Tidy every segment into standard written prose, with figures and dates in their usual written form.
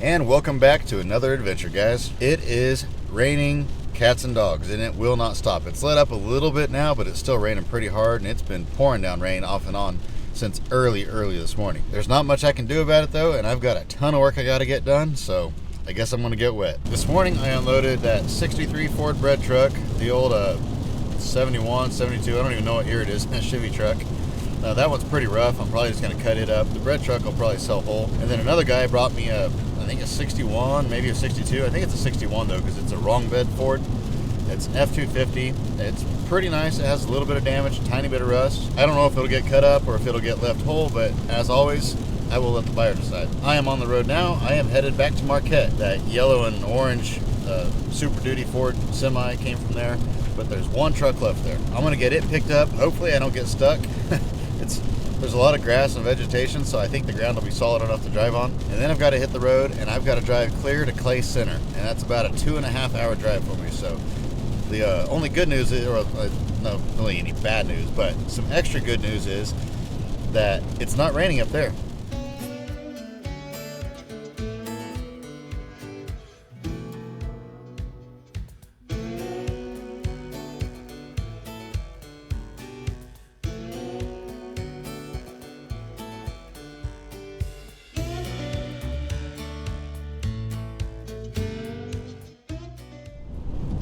And welcome back to another adventure, guys. It is raining cats and dogs, and it will not stop. It's let up a little bit now, but it's still raining pretty hard, and it's been pouring down rain off and on since early this morning. There's not much I can do about it though, and I've got a ton of work I got to get done, so I guess I'm gonna get wet. This morning I unloaded that 63 Ford bread truck, the old 71, 72, I don't even know what year it is, a Chevy truck. That one's pretty rough. I'm probably just gonna cut it up. The bread truck will probably sell whole. And then another guy brought me I think a 61, maybe a 62. I think it's a 61 though, because it's a wrong bed Ford. It's F250. It's pretty nice. It has a little bit of damage, a tiny bit of rust. I don't know if it'll get cut up or if it'll get left whole, but as always, I will let the buyer decide. I am on the road now. I am headed back to Marquette. That yellow and orange Super Duty Ford semi came from there, but there's one truck left there. I'm gonna get it picked up. Hopefully I don't get stuck. There's a lot of grass and vegetation, so I think the ground will be solid enough to drive on. And then I've got to hit the road, and I've got to drive clear to Clay Center, and that's about a 2.5 hour drive for me. So the only good news is, or not really any bad news, but some extra good news is that it's not raining up there.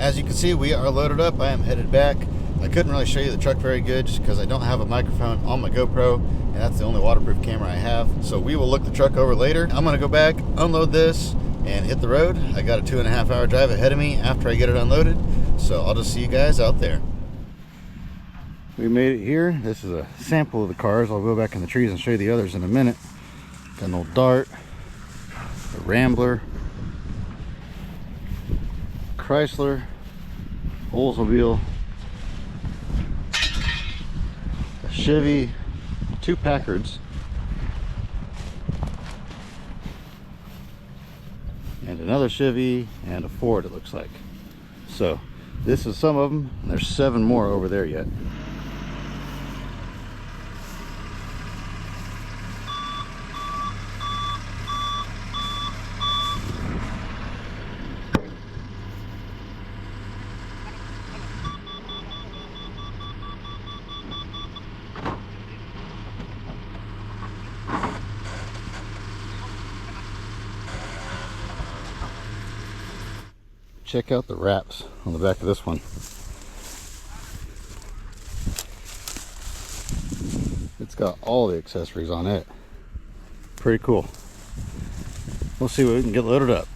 As you can see, we are loaded up. I am headed back. I couldn't really show you the truck very good just because I don't have a microphone on my GoPro, and that's the only waterproof camera I have. So we will look the truck over later. I'm gonna go back, unload this, and hit the road. I got a 2.5 hour drive ahead of me after I get it unloaded. So I'll just see you guys out there. We made it here. This is a sample of the cars. I'll go back in the trees and show you the others in a minute. Got an old Dart, a Rambler, Chrysler, Oldsmobile, a Chevy, 2 Packards, and another Chevy, and a Ford, it looks like. So this is some of them, and there's 7 more over there yet. Check out the wraps on the back of this one. It's got all the accessories on it. Pretty cool. We'll see what we can get loaded up.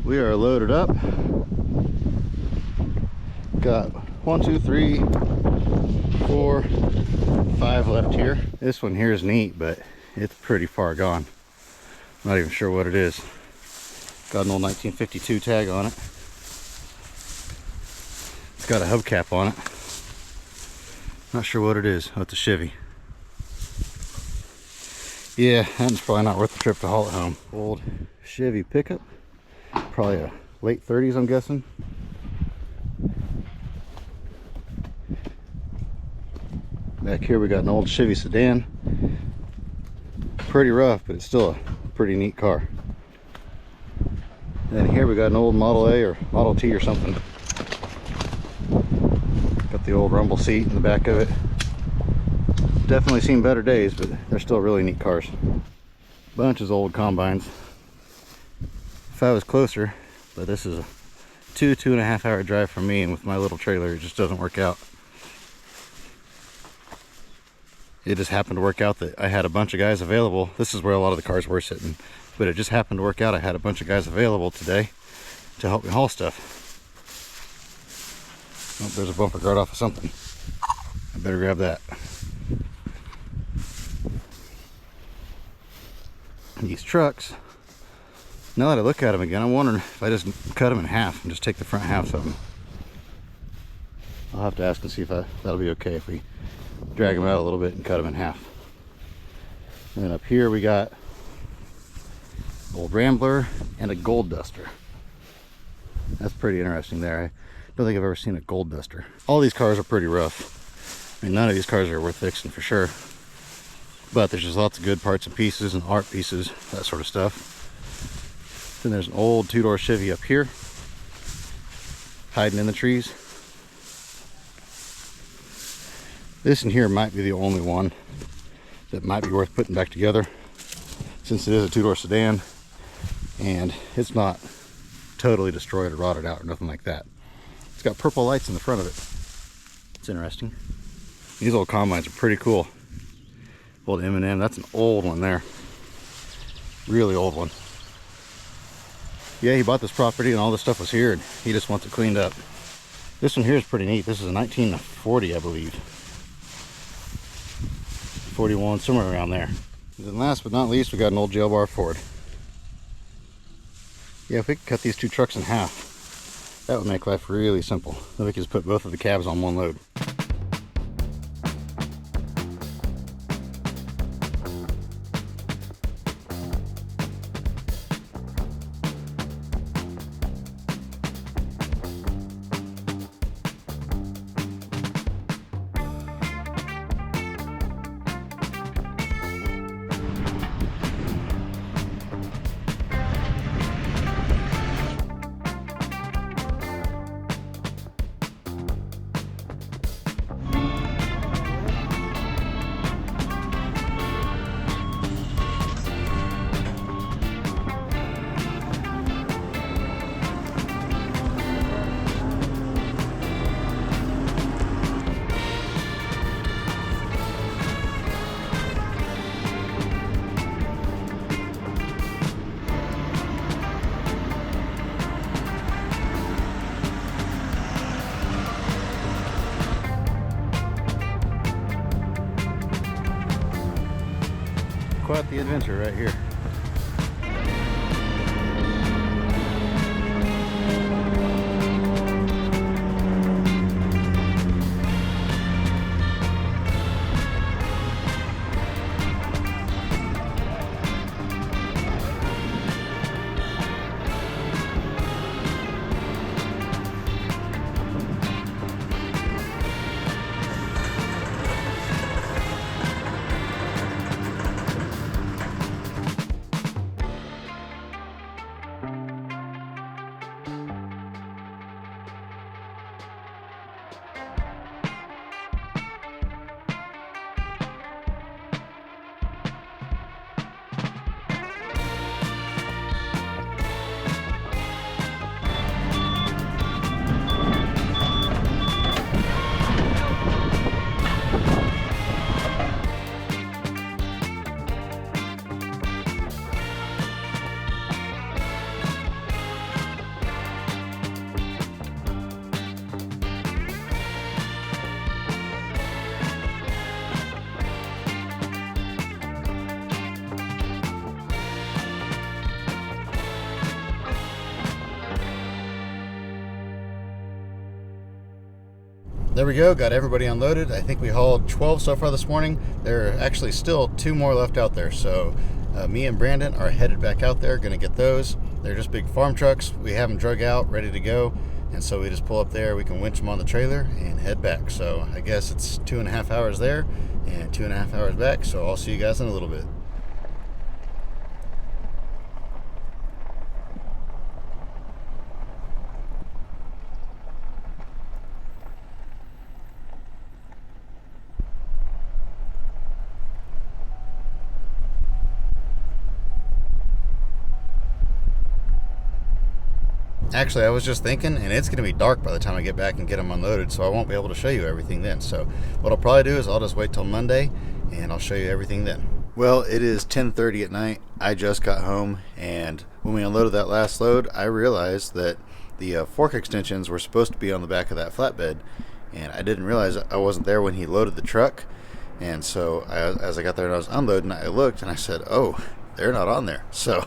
We are loaded up. Got 1, 2, 3, 4, 5 left here. This one here is neat, but it's pretty far gone. I'm not even sure what it is. Got an old 1952 tag on it. It's got a hubcap on it. Not sure what it is. Oh, it's a Chevy. Yeah, that's probably not worth the trip to haul it home. Old Chevy pickup. Probably a late 30s, I'm guessing. Back here we got an old Chevy sedan. Pretty rough, but it's still a pretty neat car. And then here we got an old Model A or Model T or something. Got the old rumble seat in the back of it. Definitely seen better days, but they're still really neat cars. Bunch of old combines. if I was closer, but this is a 2.5 hour drive from me, and with my little trailer, it just doesn't work out. It just happened to work out that I had a bunch of guys available. This is where a lot of the cars were sitting, but it just happened to work out. I had a bunch of guys available today to help me haul stuff. Oh, there's a bumper guard off of something. I better grab that. These trucks, now that I look at them again, I'm wondering if I just cut them in half and just take the front halves of them. I'll have to ask and see if that'll be okay if we drag them out a little bit and cut them in half. And then up here we got old Rambler and a Gold Duster. That's pretty interesting there. I don't think I've ever seen a Gold Duster. All these cars are pretty rough. I mean, none of these cars are worth fixing for sure. But there's just lots of good parts and pieces and art pieces, that sort of stuff. Then there's an old two-door Chevy up here, hiding in the trees. This in here might be the only one that might be worth putting back together, since it is a two-door sedan and it's not totally destroyed or rotted out or nothing like that. It's got purple lights in the front of it. It's interesting. These old combines are pretty cool. Old M&M, that's an old one there. Really old one. Yeah, he bought this property and all this stuff was here and he just wants it cleaned up. This one here is pretty neat. This is a 1940, I believe. 41, somewhere around there. And then last but not least, we got an old jail bar Ford. Yeah, if we could cut these two trucks in half, that would make life really simple. Then we could just put both of the cabs on one load. Quite the adventure right here. There we go, got everybody unloaded. I think we hauled 12 so far this morning. There are actually still 2 more left out there. So me and Brandon are headed back out there, gonna get those. They're just big farm trucks. We have them drug out, ready to go. And so we just pull up there, we can winch them on the trailer and head back. So I guess it's 2.5 hours there and 2.5 hours back. So I'll see you guys in a little bit. Actually, I was just thinking, and it's going to be dark by the time I get back and get them unloaded, so I won't be able to show you everything then. So what I'll probably do is I'll just wait till Monday, and I'll show you everything then. Well, it is 10:30 at night. I just got home, and when we unloaded that last load, I realized that the fork extensions were supposed to be on the back of that flatbed, and I didn't realize I wasn't there when he loaded the truck. And so as I got there and I was unloading, I looked and I said, oh, they're not on there. So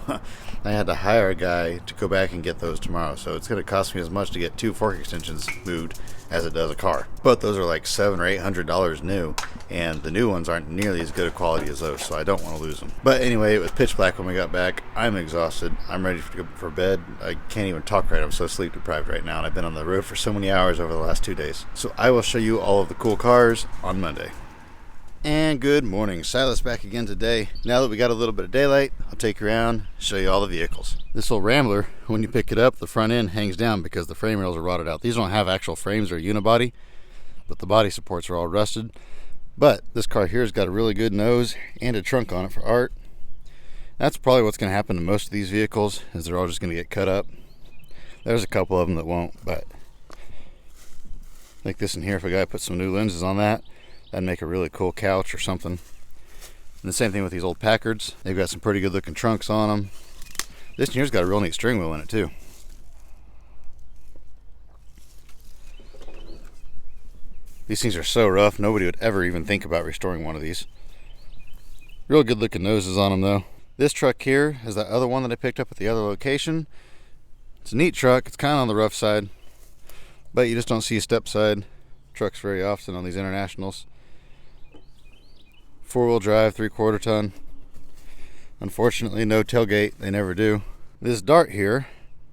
I had to hire a guy to go back and get those tomorrow. So it's going to cost me as much to get 2 fork extensions moved as it does a car. But those are like $700 or $800 new, and the new ones aren't nearly as good a quality as those, so I don't want to lose them. But anyway, it was pitch black when we got back. I'm exhausted. I'm ready to go for bed. I can't even talk right. I'm so sleep deprived right now, and I've been on the road for so many hours over the last 2 days. So I will show you all of the cool cars on Monday. And good morning. Silas back again today. Now that we got a little bit of daylight, I'll take you around, show you all the vehicles. This little Rambler, when you pick it up, the front end hangs down because the frame rails are rotted out. These don't have actual frames or unibody, but the body supports are all rusted. But this car here has got a really good nose and a trunk on it for art. That's probably what's going to happen to most of these vehicles, is they're all just going to get cut up. There's a couple of them that won't, but like this in here, if a guy put some new lenses on that, that'd make a really cool couch or something. And the same thing with these old Packards. They've got some pretty good looking trunks on them. This one here's got a real neat steering wheel in it too. These things are so rough, nobody would ever even think about restoring one of these. Real good looking noses on them though. This truck here is that other one that I picked up at the other location. It's a neat truck. It's kind of on the rough side, but you just don't see step side trucks very often on these internationals. 4-wheel drive, 3/4 ton. Unfortunately, no tailgate. They never do. This Dart here,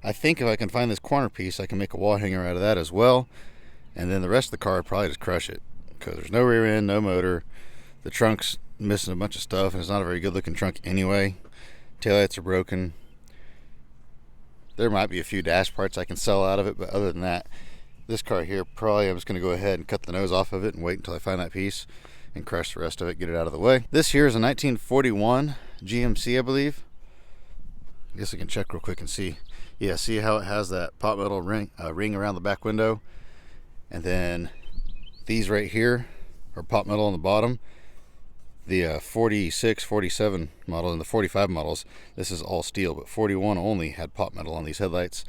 I think if I can find this corner piece, I can make a wall hanger out of that as well. And then the rest of the car would probably just crush it, because there's no rear end, no motor. The trunk's missing a bunch of stuff, and it's not a very good looking trunk anyway. Taillights are broken. There might be a few dash parts I can sell out of it, but other than that, this car here, probably I'm just going to go ahead and cut the nose off of it and wait until I find that piece and crush the rest of it, get it out of the way. This here is a 1941 GMC, I believe. I guess I can check real quick and see. Yeah, see how it has that pot metal ring around the back window? And then these right here are pot metal on the bottom. The 46, 47 model and the 45 models, this is all steel, but 41 only had pot metal on these headlights.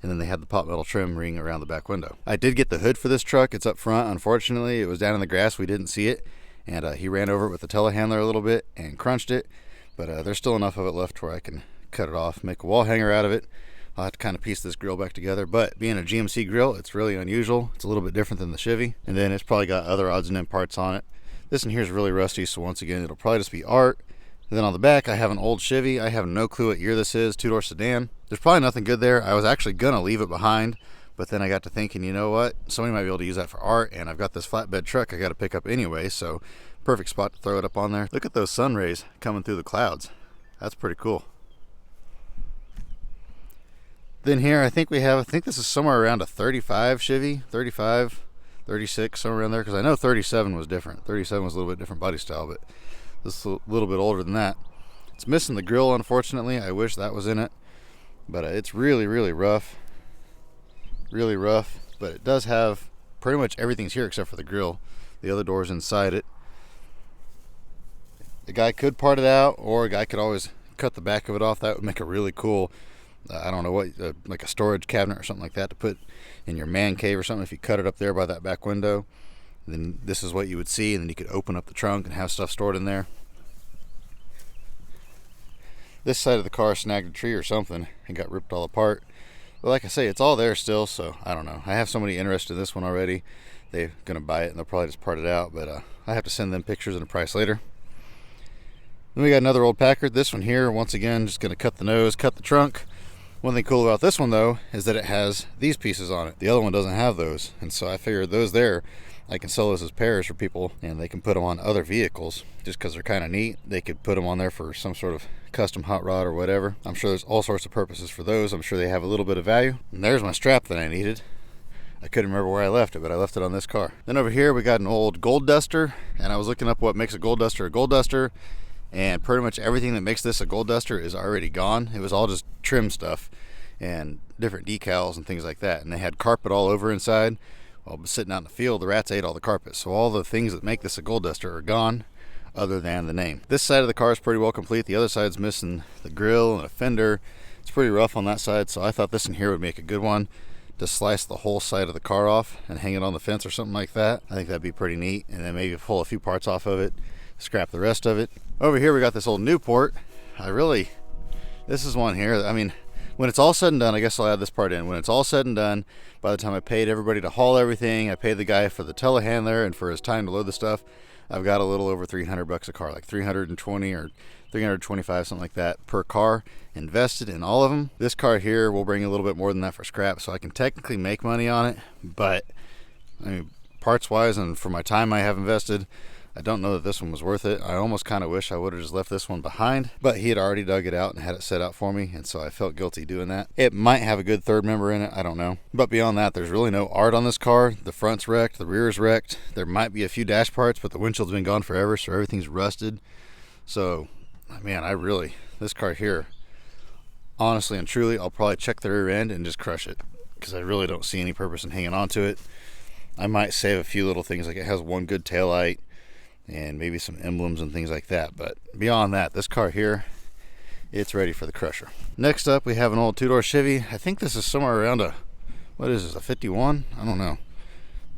And then they had the pot metal trim ring around the back window. I did get the hood for this truck. It's up front. Unfortunately, it was down in the grass. We didn't see it. And he ran over it with the telehandler a little bit and crunched it. But there's still enough of it left where I can cut it off, make a wall hanger out of it. I'll have to kind of piece this grill back together. But being a GMC grill, it's really unusual. It's a little bit different than the Chevy. And then it's probably got other odds and end parts on it. This one here is really rusty. So once again, it'll probably just be art. And then on the back, I have an old Chevy. I have no clue what year this is. 2-door sedan. There's probably nothing good there. I was actually going to leave it behind, but then I got to thinking, you know what? Somebody might be able to use that for art, and I've got this flatbed truck I got to pick up anyway, so perfect spot to throw it up on there. Look at those sun rays coming through the clouds. That's pretty cool. Then here, I think this is somewhere around a 35 Chevy, 35, 36, somewhere around there, because I know 37 was different. 37 was a little bit different body style, but this is a little bit older than that. It's missing the grill, unfortunately. I wish that was in it. But it's really, really rough. Really rough. But it does have pretty much everything's here except for the grill. The other door's inside it. The guy could part it out, or a guy could always cut the back of it off. That would make a really cool, I don't know what, like a storage cabinet or something like that to put in your man cave or something. If you cut it up there by that back window, then this is what you would see, and then you could open up the trunk and have stuff stored in there. This side of the car snagged a tree or something and got ripped all apart. But like I say, it's all there still, so I don't know. I have somebody interested in this one already. They're going to buy it, and they'll probably just part it out, but I have to send them pictures and a price later. Then we got another old Packard. This one here, once again, just going to cut the nose, cut the trunk. One thing cool about this one, though, is that it has these pieces on it. The other one doesn't have those, and so I figured those there, I can sell those as pairs for people, and they can put them on other vehicles just because they're kind of neat. They could put them on there for some sort of custom hot rod or whatever. I'm sure there's all sorts of purposes for those. I'm sure they have a little bit of value. And there's my strap that I needed. I couldn't remember where I left it, but I left it on this car. Then over here we got an old Gold Duster, and I was looking up what makes a Gold Duster, and pretty much everything that makes this a Gold Duster is already gone. It was all just trim stuff. and different decals and things like that. And they had carpet all over inside. While sitting out in the field, the rats ate all the carpet. So all the things that make this a gold duster are gone, other than the name. This side of the car is pretty well complete. The other side's missing the grill and a fender. It's pretty rough on that side, so I thought this in here would make a good one to slice the whole side of the car off and hang it on the fence or something like that. I think that'd be pretty neat. And then maybe pull a few parts off of it, scrap the rest of it. Over here we got this old Newport. This is one here. I mean, when it's all said and done, I guess I'll add this part in. When it's all said and done, by the time I paid everybody to haul everything, I paid the guy for the telehandler and for his time to load the stuff, I've got a little over $300 a car, like 320 or 325, something like that per car invested in all of them. This car here will bring a little bit more than that for scrap, so I can technically make money on it, but I mean, parts wise and for my time I have invested, I don't know that this one was worth it. I almost kind of wish I would have just left this one behind, but he had already dug it out and had it set out for me, and so I felt guilty doing that. It might have a good third member in it, I don't know. But beyond that, there's really no art on this car. The front's wrecked, the rear's wrecked. There might be a few dash parts, but the windshield's been gone forever, so everything's rusted. So, man, this car here, honestly and truly, I'll probably check the rear end and just crush it, because I really don't see any purpose in hanging on to it. I might save a few little things, like it has one good taillight, and maybe some emblems and things like that, but beyond that, this car here, it's ready for the crusher. Next up, we have an old two-door Chevy. I think this is somewhere around a 51? I don't know.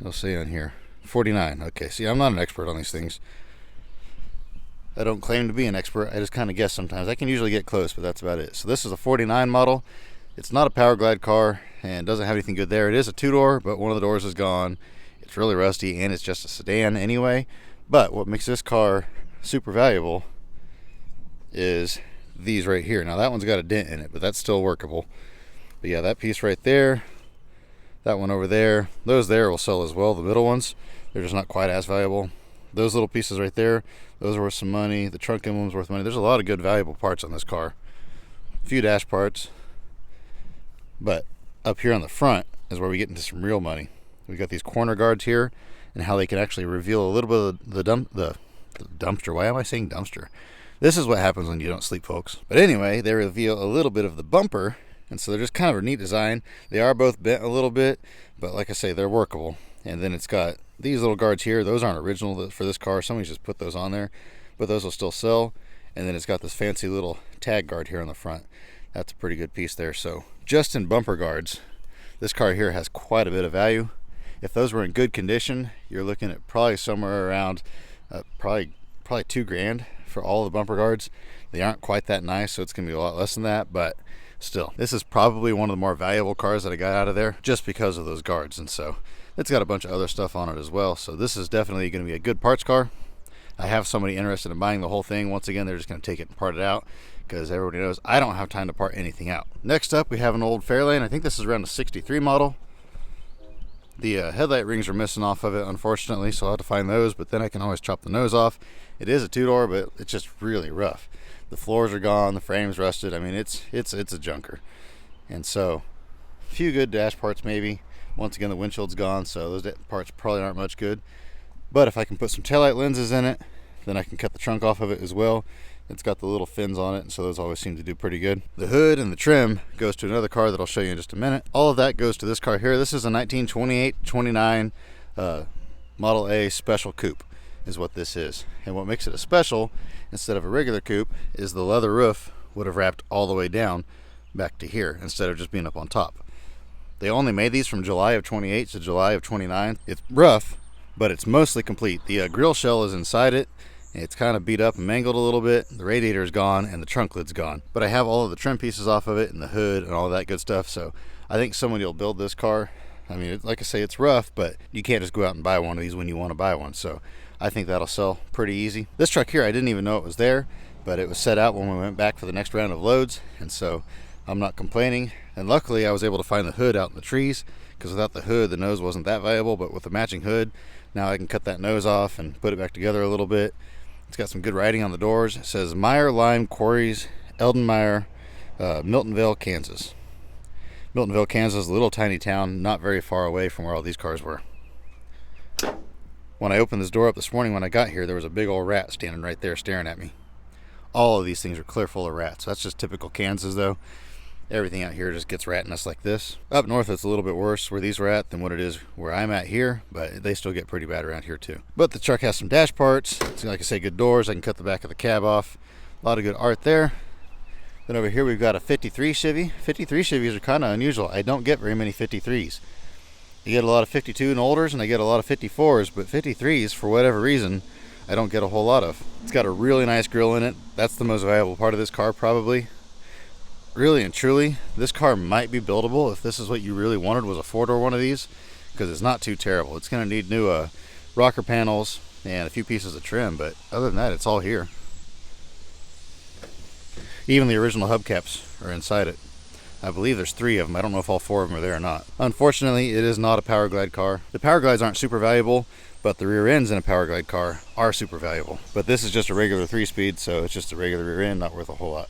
It'll say on here 49. Okay, see, I'm not an expert on these things. I don't claim to be an expert. I just kind of guess sometimes. I can usually get close, but that's about it. So this is a 49 model. It's not a Power Glide car and doesn't have anything good there. It is a two-door, but one of the doors is gone. It's really rusty, and it's just a sedan anyway. But what makes this car super valuable is these right here. Now that one's got a dent in it, but that's still workable. But yeah, that piece right there, that one over there, those there will sell as well. The middle ones, they're just not quite as valuable. Those little pieces right there, those are worth some money. The trunk emblem's worth money. There's a lot of good valuable parts on this car. A few dash parts. But up here on the front is where we get into some real money. We got these corner guards here, and how they can actually reveal a little bit of the dumpster. Why am I saying dumpster? This is what happens when you don't sleep, folks. But anyway, they reveal a little bit of the bumper, and so they're just kind of a neat design. They are both bent a little bit, but like I say, they're workable. And then it's got these little guards here. Those aren't original for this car. Somebody just put those on there, but those will still sell. And then it's got this fancy little tag guard here on the front. That's a pretty good piece there. So just in bumper guards, this car here has quite a bit of value. If those were in good condition, you're looking at probably somewhere around probably $2,000 for all the bumper guards. They aren't quite that nice, so it's gonna be a lot less than that, but still, this is probably one of the more valuable cars that I got out of there just because of those guards. And so it's got a bunch of other stuff on it as well. So this is definitely gonna be a good parts car. I have somebody interested in buying the whole thing. Once again, they're just gonna take it and part it out, because everybody knows I don't have time to part anything out. Next up, we have an old Fairlane. I think this is around a 63 model. The headlight rings are missing off of it, unfortunately, so I'll have to find those, but then I can always chop the nose off. It is a two-door, but it's just really rough. The floors are gone, the frame's rusted. I mean, it's a junker. And so, a few good dash parts maybe. Once again, the windshield's gone, so those parts probably aren't much good. But if I can put some taillight lenses in it, then I can cut the trunk off of it as well. It's got the little fins on it, and so those always seem to do pretty good. The hood and the trim goes to another car that I'll show you in just a minute. All of that goes to this car here. This is a 1928-29 Model A Special Coupe is what this is. And what makes it a special instead of a regular coupe is the leather roof would have wrapped all the way down back to here instead of just being up on top. They only made these from July of 28 to July of 29. It's rough, but it's mostly complete. The grill shell is inside it. It's kind of beat up and mangled a little bit. The radiator is gone and the trunk lid's gone. But I have all of the trim pieces off of it and the hood and all of that good stuff. So I think somebody will build this car. I mean, like I say, it's rough, but you can't just go out and buy one of these when you want to buy one. So I think that'll sell pretty easy. This truck here, I didn't even know it was there, but it was set out when we went back for the next round of loads. And so I'm not complaining. And luckily I was able to find the hood out in the trees, because without the hood, the nose wasn't that valuable. But with the matching hood, now I can cut that nose off and put it back together a little bit. It's got some good writing on the doors. It says Meyer Lime Quarries, Eldon Meyer, Miltonville, Kansas. Miltonville, Kansas is a little tiny town not very far away from where all these cars were. When I opened this door up this morning when I got here, there was a big old rat standing right there staring at me. All of these things are clear full of rats. That's just typical Kansas though. Everything out here just gets ratinous like this. Up north it's a little bit worse where these were at than what it is where I'm at here, but they still get pretty bad around here too. But the truck has some dash parts. It's, like I say, good doors. I can cut the back of the cab off. A lot of good art there. Then over here we've got a 53 Chevy. 53 Chevys are kind of unusual. I don't get very many 53s. You get a lot of 52 and olders, and I get a lot of 54s, but 53s, for whatever reason, I don't get a whole lot of. It's got a really nice grille in it. That's the most valuable part of this car, probably. Really and truly, this car might be buildable if this is what you really wanted, was a four-door one of these, because it's not too terrible. It's going to need new rocker panels and a few pieces of trim, but other than that, it's all here. Even the original hubcaps are inside it. I believe there's 3 of them. I don't know if all 4 of them are there or not. Unfortunately, it is not a Power Glide car. The Power Glides aren't super valuable, but the rear ends in a Power Glide car are super valuable. But this is just a regular 3-speed, so it's just a regular rear end, not worth a whole lot.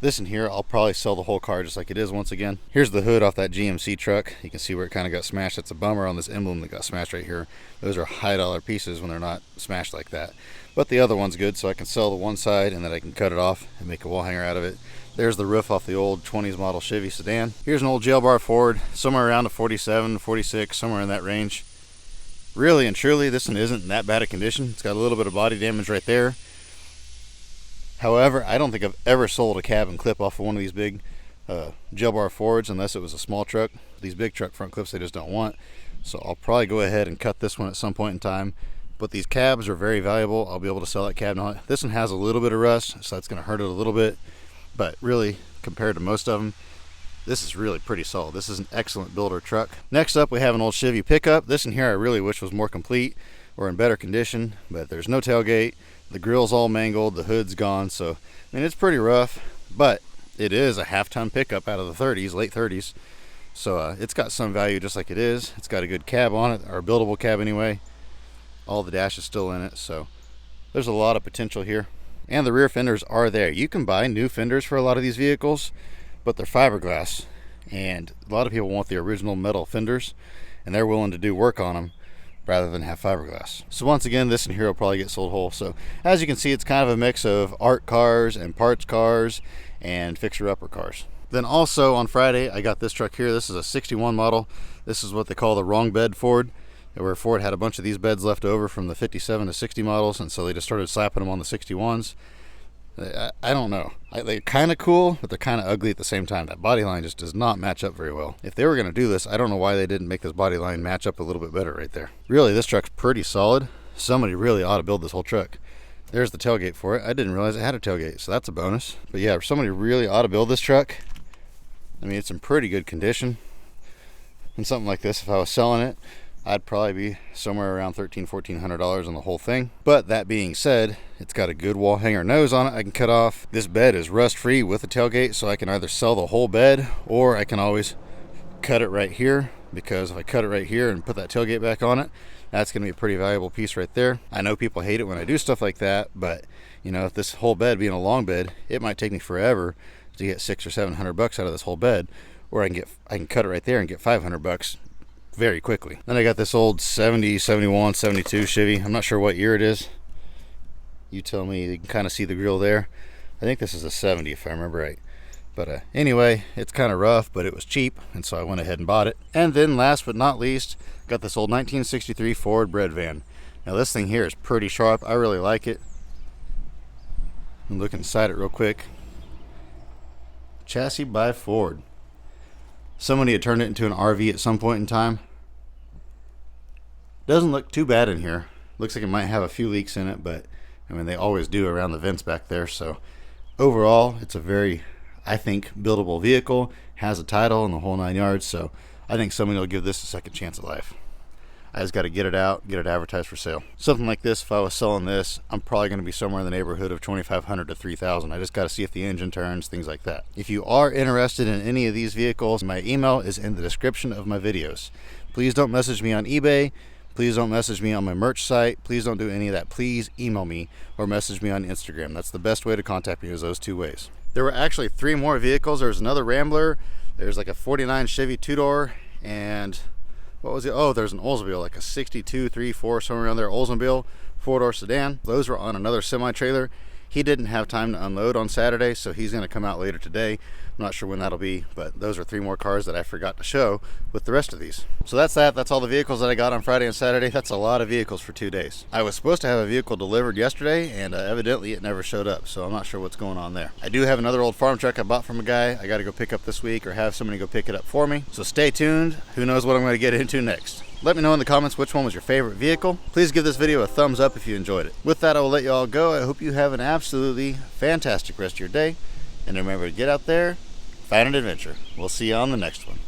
This in here, I'll probably sell the whole car just like it is once again. Here's the hood off that GMC truck. You can see where it kind of got smashed. That's a bummer on this emblem that got smashed right here. Those are high dollar pieces when they're not smashed like that. But the other one's good, so I can sell the one side and then I can cut it off and make a wall hanger out of it. There's the roof off the old 20s model Chevy sedan. Here's an old jail bar Ford, somewhere around a 47, 46, somewhere in that range. Really and truly, this one isn't in that bad a condition. It's got a little bit of body damage right there. However, I don't think I've ever sold a cab and clip off of one of these big jail bar Fords unless it was a small truck. These big truck front clips they just don't want. So I'll probably go ahead and cut this one at some point in time. But these cabs are very valuable. I'll be able to sell that cab now. This one has a little bit of rust, so that's going to hurt it a little bit. But really, compared to most of them, this is really pretty solid. This is an excellent builder truck. Next up, we have an old Chevy pickup. This in here I really wish was more complete or in better condition, but there's no tailgate. The grill's all mangled, the hood's gone, so I mean it's pretty rough, but it is a half-ton pickup out of the 30s, late 30s. So it's got some value just like it is. It's got a good cab on it, or a buildable cab anyway. All the dash is still in it, so there's a lot of potential here. And the rear fenders are there. You can buy new fenders for a lot of these vehicles, but they're fiberglass, and a lot of people want the original metal fenders, and they're willing to do work on them rather than have fiberglass. So once again, this in here will probably get sold whole. So as you can see, it's kind of a mix of art cars and parts cars and fixer-upper cars. Then also on Friday, I got this truck here. This is a 61 model. This is what they call the wrong bed Ford, where Ford had a bunch of these beds left over from the 57 to 60 models, and so they just started slapping them on the 61s. I don't know. They're kind of cool, but they're kind of ugly at the same time. That body line just does not match up very well. If they were going to do this, I don't know why they didn't make this body line match up a little bit better right there. Really, this truck's pretty solid. Somebody really ought to build this whole truck. There's the tailgate for it. I didn't realize it had a tailgate, so that's a bonus. But yeah, somebody really ought to build this truck. I mean, it's in pretty good condition. And something like this, if I was selling it, I'd probably be somewhere around $1,400 on the whole thing. But that being said, it's got a good wall hanger nose on it I can cut off. This bed is rust free with a tailgate, so I can either sell the whole bed or I can always cut it right here, because if I cut it right here and put that tailgate back on it, that's going to be a pretty valuable piece right there. I know people hate it when I do stuff like that, but you know, if this whole bed being a long bed, it might take me forever to get $600 or $700 out of this whole bed, or I can cut it right there and get $500 very quickly. Then I got this old 70, 71, 72 Chevy. I'm not sure what year it is. You tell me. You can kind of see the grill there. I think this is a 70 if I remember right. But anyway, it's kind of rough, but it was cheap, and so I went ahead and bought it. And then last but not least, got this old 1963 Ford bread van. Now this thing here is pretty sharp. I really like it. Look inside it real quick. Chassis by Ford. Somebody had turned it into an RV at some point in time. Doesn't look too bad in here. Looks like it might have a few leaks in it, but I mean they always do around the vents back there. So overall, it's a very, I think, buildable vehicle. Has a title and the whole 9 yards. So I think somebody will give this a second chance at life. I just got to get it out, get it advertised for sale. Something like this, if I was selling this, I'm probably going to be somewhere in the neighborhood of $2,500 to $3,000. I just got to see if the engine turns, things like that. If you are interested in any of these vehicles, my email is in the description of my videos. Please don't message me on eBay. Please don't message me on my merch site. Please don't do any of that. Please email me or message me on Instagram. That's the best way to contact me, is those two ways. There were actually 3 more vehicles. There's another Rambler. There's like a 49 Chevy 2-door, and what was it? Oh, there's an Oldsmobile, like a 62, 3, 4, somewhere around there, Oldsmobile 4-door sedan. Those were on another semi-trailer, He didn't have time to unload on Saturday, so he's going to come out later today. I'm not sure when that'll be, but those are 3 more cars that I forgot to show with the rest of these. So that's that. That's all the vehicles that I got on Friday and Saturday. That's a lot of vehicles for 2 days. I was supposed to have a vehicle delivered yesterday, and evidently it never showed up, so I'm not sure what's going on there. I do have another old farm truck I bought from a guy I got to go pick up this week, or have somebody go pick it up for me. So stay tuned. Who knows what I'm going to get into next. Let me know in the comments which one was your favorite vehicle. Please give this video a thumbs up if you enjoyed it. With that, I will let you all go. I hope you have an absolutely fantastic rest of your day. And remember to get out there, find an adventure. We'll see you on the next one.